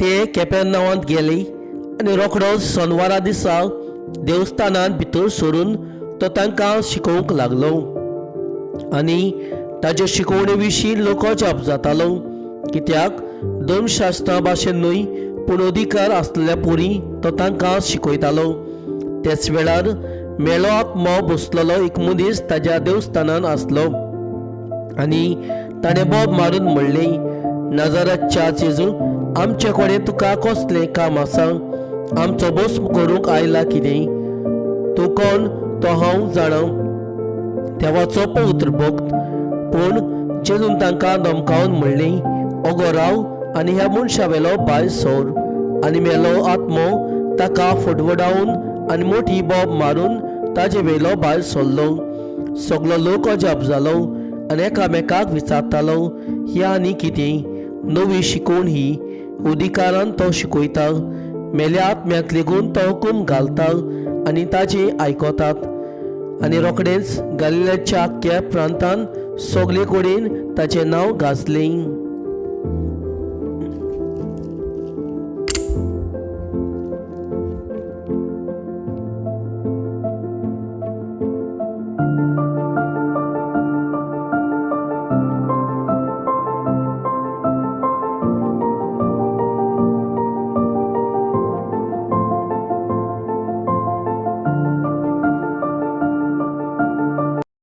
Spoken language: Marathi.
ते केपेरनावांत गेले आनी रोखडोच सोनवारा दिसा देवस्थानांत भितर सरून तो तांकां शिकोवंक लागलो आनी ताचे शिकवणे विशीं लोक जाप जातालो, कित्याक धर्मशास्त्रा भाशेनूय पुनोधिकार आसलेल्या पोरी तो तांकां शिकयतालो। त्याच वेळार मेलो आत्मो बसलेलो एक मनीस ताच्या देवस्थानान आसलो आनी ताणें बोब मारून म्हणलें, नाजारातच्या जेजू, आमचे कडेन तुका कसलें काम आसा? आमचो भस्म करूंक आयला कितें? तूं कोण तो हांव जाणा। देवाचो पवित्र भक्त पूण जेजून तांकां धमकावन म्हणलें, ओगो राव आनी ह्या मनशा वेलो भायर सोर। आनी मेलो आत्मो ताका फडफडावन आनी मोठी बोब मारून ताजे वेलो भायर सरलो। सगलो लोक अजाप जालो आनी एकामेकाक विचारतालो, ही आनी कितें नवी शिकवण ही? उदिकारान तो शिकयता, मेल्या आत्म्याक लेगून तो हुकूम घालता आनी ताजे आयकतात। आनी रोखडेंच गलिलाच्या आख्ख्या प्रांतान सगळे कडेन ताचें नांव गाजलें।